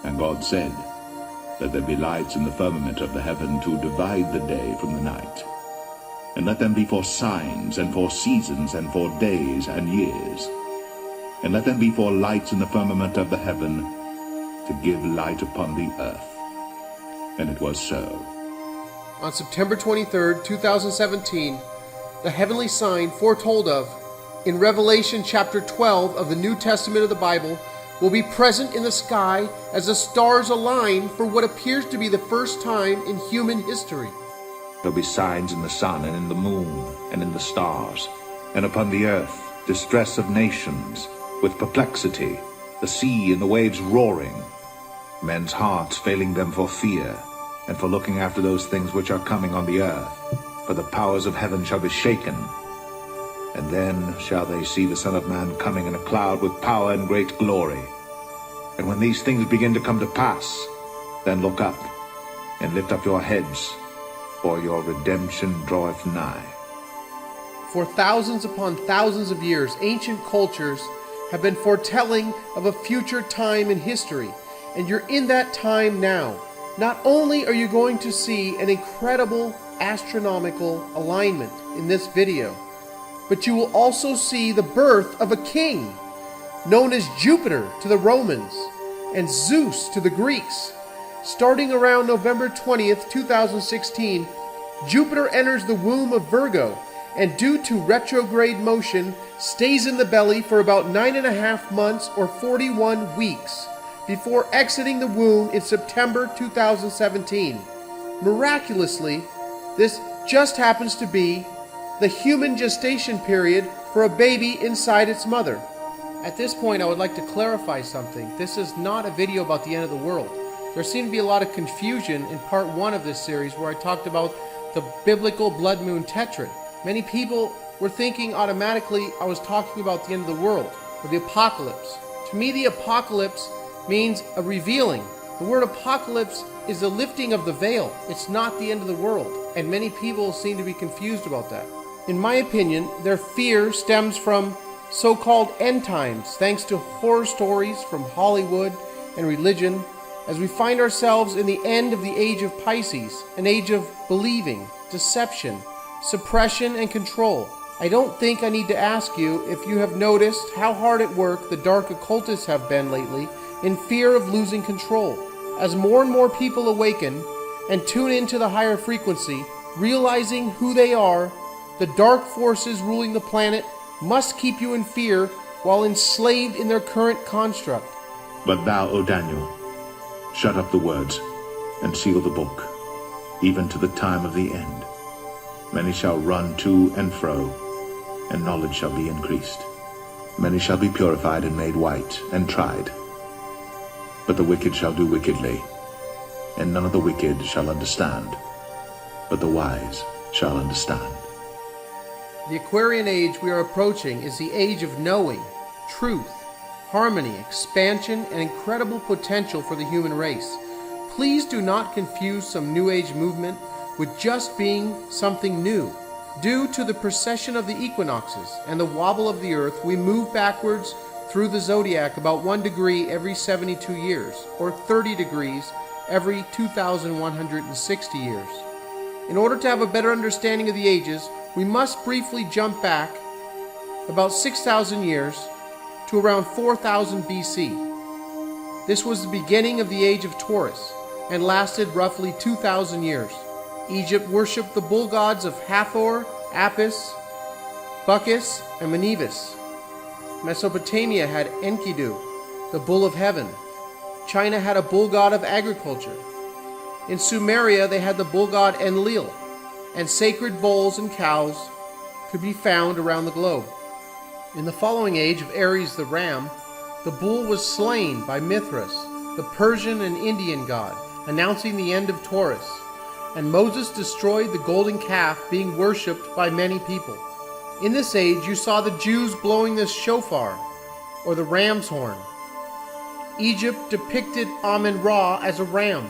And God said, Let there be lights in the firmament of the heaven to divide the day from the night. And let them be for signs, and for seasons, and for days and years. And let them be for lights in the firmament of the heaven, to give light upon the earth. And it was so. On September 23rd, 2017, the heavenly sign foretold of in Revelation chapter 12 of the New Testament of the Bible will be present in the sky as the stars align for what appears to be the first time in human history. There'll be signs in the sun and in the moon and in the stars, and upon the earth distress of nations, with perplexity, the sea and the waves roaring, men's hearts failing them for fear, and for looking after those things which are coming on the earth. For the powers of heaven shall be shaken. And then shall they see the Son of Man coming in a cloud with power and great glory. And when these things begin to come to pass, then look up, and lift up your heads, for your redemption draweth nigh. For thousands upon thousands of years, ancient cultures have been foretelling of a future time in history, and you're in that time now. Not only are you going to see an incredible astronomical alignment in this video, but you will also see the birth of a king, known as Jupiter to the Romans and Zeus to the Greeks. Starting around November 20th, 2016, Jupiter enters the womb of Virgo, and due to retrograde motion, stays in the belly for about 9.5 months or 41 weeks, before exiting the womb in September 2017. Miraculously, this just happens to be the human gestation period for a baby inside its mother. At this point, I would like to clarify something. This is not a video about the end of the world. There seemed to be a lot of confusion in part 1 of this series where I talked about the biblical blood moon tetrad. Many people were thinking automatically I was talking about the end of the world, or the apocalypse. To me, the apocalypse means a revealing. The word apocalypse is the lifting of the veil. It's not the end of the world, and many people seem to be confused about that. In my opinion, their fear stems from so-called end times, thanks to horror stories from Hollywood and religion, as we find ourselves in the end of the age of Pisces, an age of believing, deception, suppression, and control. I don't think I need to ask you if you have noticed how hard at work the dark occultists have been lately in fear of losing control. As more and more people awaken and tune into the higher frequency, realizing who they are, the dark forces ruling the planet must keep you in fear while enslaved in their current construct. But thou, O Daniel, shut up the words and seal the book, even to the time of the end. Many shall run to and fro, and knowledge shall be increased. Many shall be purified and made white and tried. But the wicked shall do wickedly, and none of the wicked shall understand, but the wise shall understand. The Aquarian age we are approaching is the age of knowing, truth, harmony, expansion, and incredible potential for the human race. Please do not confuse some New Age movement with just being something new. Due to the precession of the equinoxes and the wobble of the Earth, we move backwards through the Zodiac about 1 degree every 72 years, or 30 degrees every 2,160 years. In order to have a better understanding of the ages, we must briefly jump back about 6,000 years to around 4000 BC. This was the beginning of the age of Taurus and lasted roughly 2,000 years. Egypt worshipped the bull gods of Hathor, Apis, Bacchus, and Manivus. Mesopotamia had Enkidu, the bull of heaven. China had a bull god of agriculture. In Sumeria, they had the bull god Enlil, and sacred bulls and cows could be found around the globe. In the following age of Aries the ram, the bull was slain by Mithras, the Persian and Indian god, announcing the end of Taurus, and Moses destroyed the golden calf being worshipped by many people. In this age, you saw the Jews blowing the shofar, or the ram's horn. Egypt depicted Amun-Ra as a ram.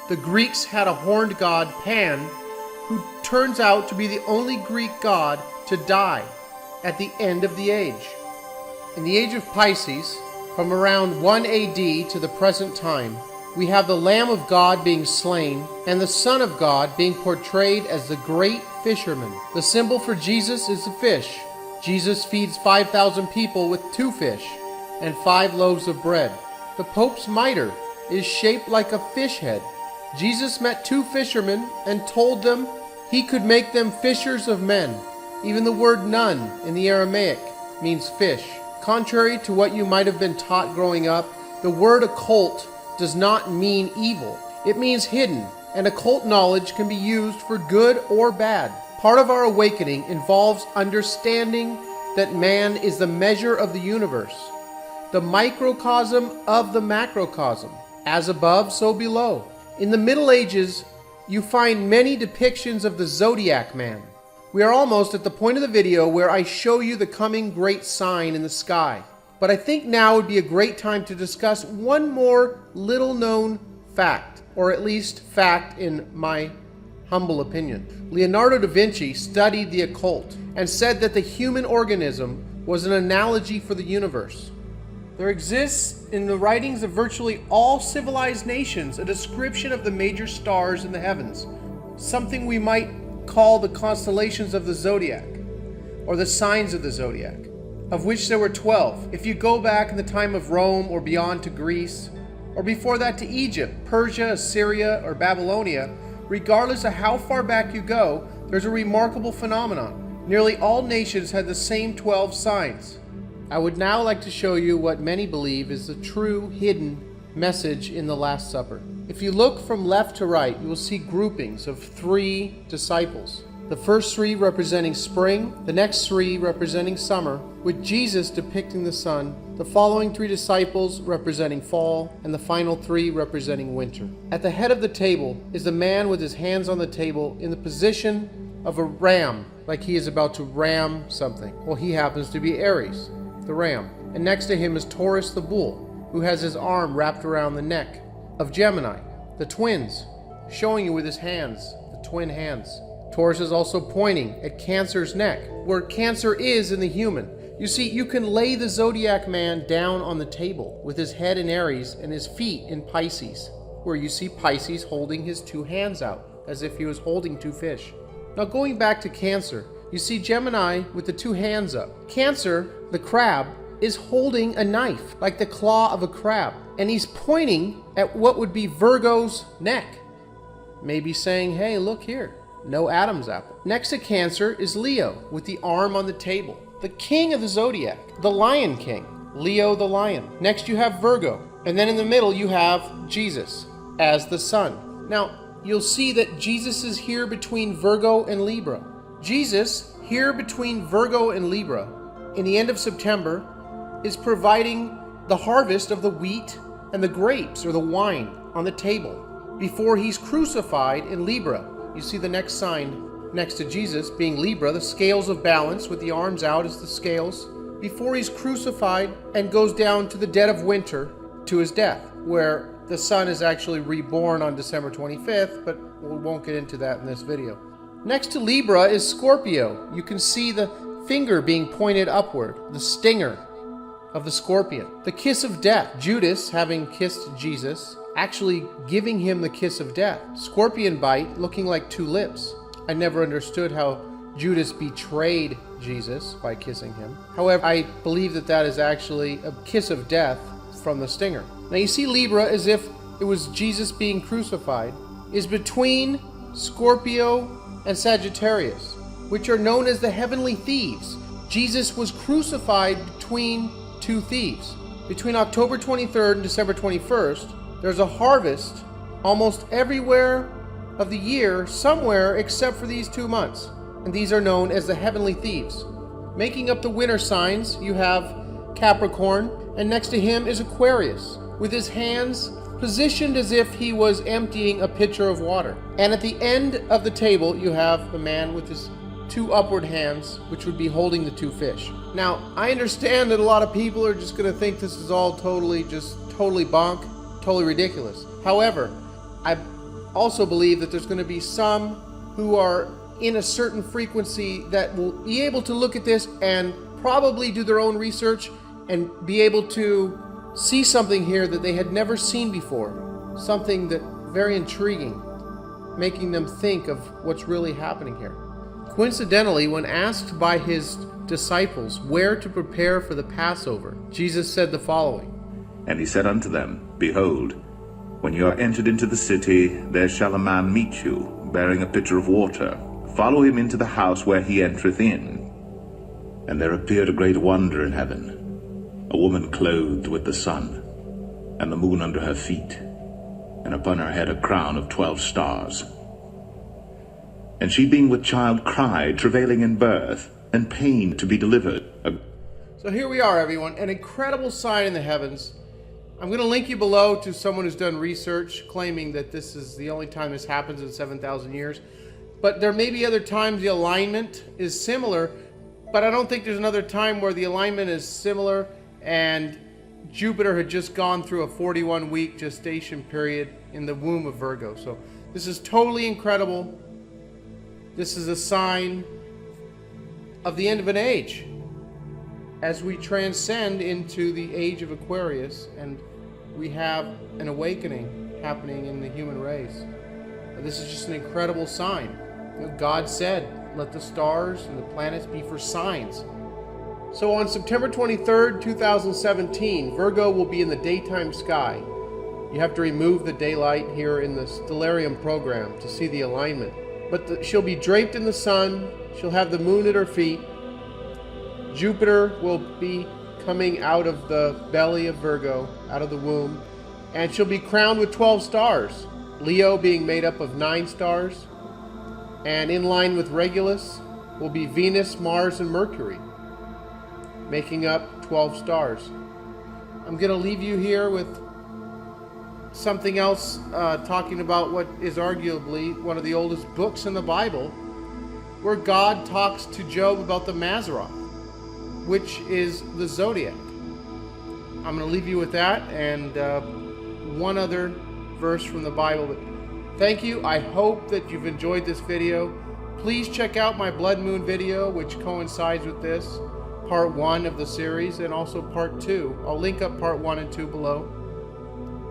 The Greeks had a horned god, Pan, who turns out to be the only Greek god to die at the end of the age. In the age of Pisces, From around 1 AD to the present time, we have the Lamb of God being slain and the Son of God being portrayed as the great fisherman. The symbol for Jesus is the fish. Jesus feeds 5,000 people with 2 fish and 5 loaves of bread. The Pope's mitre is shaped like a fish head. Jesus met 2 fishermen and told them he could make them fishers of men. Even the word nun in the Aramaic means fish. Contrary to what you might have been taught growing up, the word occult does not mean evil. It means hidden, and occult knowledge can be used for good or bad. Part of our awakening involves understanding that man is the measure of the universe, the microcosm of the macrocosm, as above, so below. In the Middle Ages, you find many depictions of the Zodiac man. We are almost at the point of the video where I show you the coming great sign in the sky. But I think now would be a great time to discuss one more little known fact, or at least fact in my humble opinion. Leonardo da Vinci studied the occult and said that the human organism was an analogy for the universe. There exists in the writings of virtually all civilized nations a description of the major stars in the heavens, something we might call the constellations of the Zodiac, or the signs of the Zodiac, of which there were 12. If you go back in the time of Rome or beyond to Greece, or before that to Egypt, Persia, Assyria, or Babylonia, regardless of how far back you go, there's a remarkable phenomenon. Nearly all nations had the same 12 signs. I would now like to show you what many believe is the true hidden message in the Last Supper. If you look from left to right, you will see groupings of 3 disciples. The first 3 representing spring, the next 3 representing summer, with Jesus depicting the sun, the following 3 disciples representing fall, and the final 3 representing winter. At the head of the table is the man with his hands on the table in the position of a ram, like he is about to ram something. Well, he happens to be Aries, the ram. And next to him is Taurus the bull, who has his arm wrapped around the neck of Gemini, the twins, showing you with his hands, the twin hands. Taurus is also pointing at Cancer's neck, where Cancer is in the human. You see, you can lay the Zodiac man down on the table with his head in Aries and his feet in Pisces, where you see Pisces holding his 2 hands out, as if he was holding 2 fish. Now going back to Cancer, you see Gemini with the 2 hands up. Cancer, the crab, is holding a knife, like the claw of a crab, and he's pointing at what would be Virgo's neck, maybe saying, hey, look here, no Adam's apple. Next to Cancer is Leo, with the arm on the table, the king of the Zodiac, the Lion King, Leo the lion. Next you have Virgo, and then in the middle you have Jesus as the sun. Now, you'll see that Jesus is here between Virgo and Libra. Jesus, here between Virgo and Libra, in the end of September, is providing the harvest of the wheat and the grapes or the wine on the table before he's crucified in Libra. You see the next sign next to Jesus being Libra, the scales of balance with the arms out as the scales, before he's crucified and goes down to the dead of winter to his death, where the sun is actually reborn on December 25th, but we won't get into that in this video. Next to Libra is Scorpio. You can see the finger being pointed upward, the stinger of the scorpion. The kiss of death, Judas having kissed Jesus, actually giving him the kiss of death. Scorpion bite looking like 2 lips. I never understood how Judas betrayed Jesus by kissing him. However, I believe that that is actually a kiss of death from the stinger. Now you see Libra, as if it was Jesus being crucified, is between Scorpio and Sagittarius, which are known as the heavenly thieves. Jesus was crucified between 2 thieves. Between October 23rd and December 21st, there's a harvest almost everywhere of the year, somewhere except for these 2 months. And these are known as the heavenly thieves. Making up the winter signs, you have Capricorn, and next to him is Aquarius, with his hands positioned as if he was emptying a pitcher of water. And at the end of the table, you have the man with his 2 upward hands, which would be holding the 2 fish. Now, I understand that a lot of people are just going to think this is all totally bonk, totally ridiculous. However, I also believe that there's going to be some who are in a certain frequency that will be able to look at this and probably do their own research and be able to see something here that they had never seen before, something that very intriguing, making them think of what's really happening here. Coincidentally, when asked by his disciples where to prepare for the Passover, Jesus said the following. And he said unto them, Behold, when you are entered into the city, there shall a man meet you, bearing a pitcher of water. Follow him into the house where he entereth in. And there appeared a great wonder in heaven, a woman clothed with the sun, and the moon under her feet, and upon her head a crown of 12 stars. And she being with child cried, travailing in birth, and pain to be delivered. So here we are, everyone, an incredible sign in the heavens. I'm going to link you below to someone who's done research claiming that this is the only time this happens in 7,000 years. But there may be other times the alignment is similar, but I don't think there's another time where the alignment is similar and Jupiter had just gone through a 41-week gestation period in the womb of Virgo. So this is totally incredible. This is a sign of the end of an age as we transcend into the age of Aquarius and we have an awakening happening in the human race. This is just an incredible sign. You know, God said, let the stars and the planets be for signs. So on September 23rd, 2017, Virgo will be in the daytime sky. You have to remove the daylight here in the stellarium program to see the alignment. But she'll be draped in the sun. She'll have the moon at her feet. Jupiter will be coming out of the belly of Virgo, out of the womb. And she'll be crowned with 12 stars. Leo being made up of 9 stars. And in line with Regulus will be Venus, Mars, and Mercury, making up 12 stars. I'm going to leave you here with something else, talking about what is arguably one of the oldest books in the Bible, where God talks to Job about the Mazzaroth, which is the Zodiac. I'm going to leave you with that and one other verse from the Bible. But thank you. I hope that you've enjoyed this video. Please check out my Blood Moon video, which coincides with this, part 1 of the series, and also part 2. I'll link up part 1 and 2 below.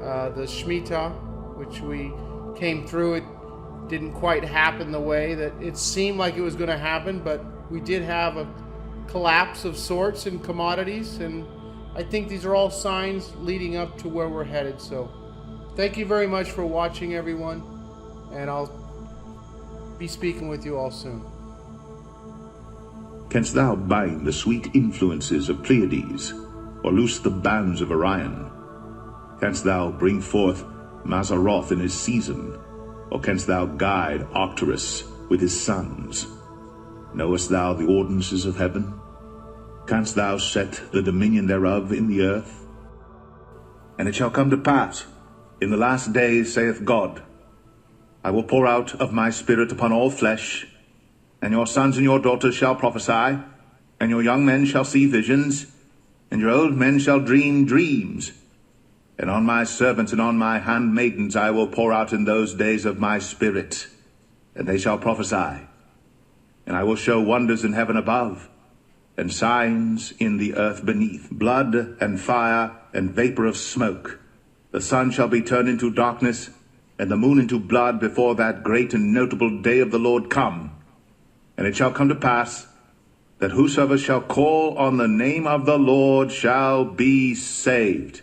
The Shemitah, which we came through, it didn't quite happen the way that it seemed like it was going to happen, but we did have a collapse of sorts in commodities, and I think these are all signs leading up to where we're headed. So thank you very much for watching, everyone, and I'll be speaking with you all soon. Canst thou bind the sweet influences of Pleiades, or loose the bands of Orion? Canst thou bring forth Mazzaroth in his season, or canst thou guide Arcturus with his sons? Knowest thou the ordinances of heaven? Canst thou set the dominion thereof in the earth? And it shall come to pass, in the last days, saith God, I will pour out of my spirit upon all flesh, and your sons and your daughters shall prophesy, and your young men shall see visions, and your old men shall dream dreams. And on my servants and on my handmaidens I will pour out in those days of my spirit, and they shall prophesy. And I will show wonders in heaven above, and signs in the earth beneath, blood and fire and vapor of smoke. The sun shall be turned into darkness, and the moon into blood before that great and notable day of the Lord come. And it shall come to pass that whosoever shall call on the name of the Lord shall be saved.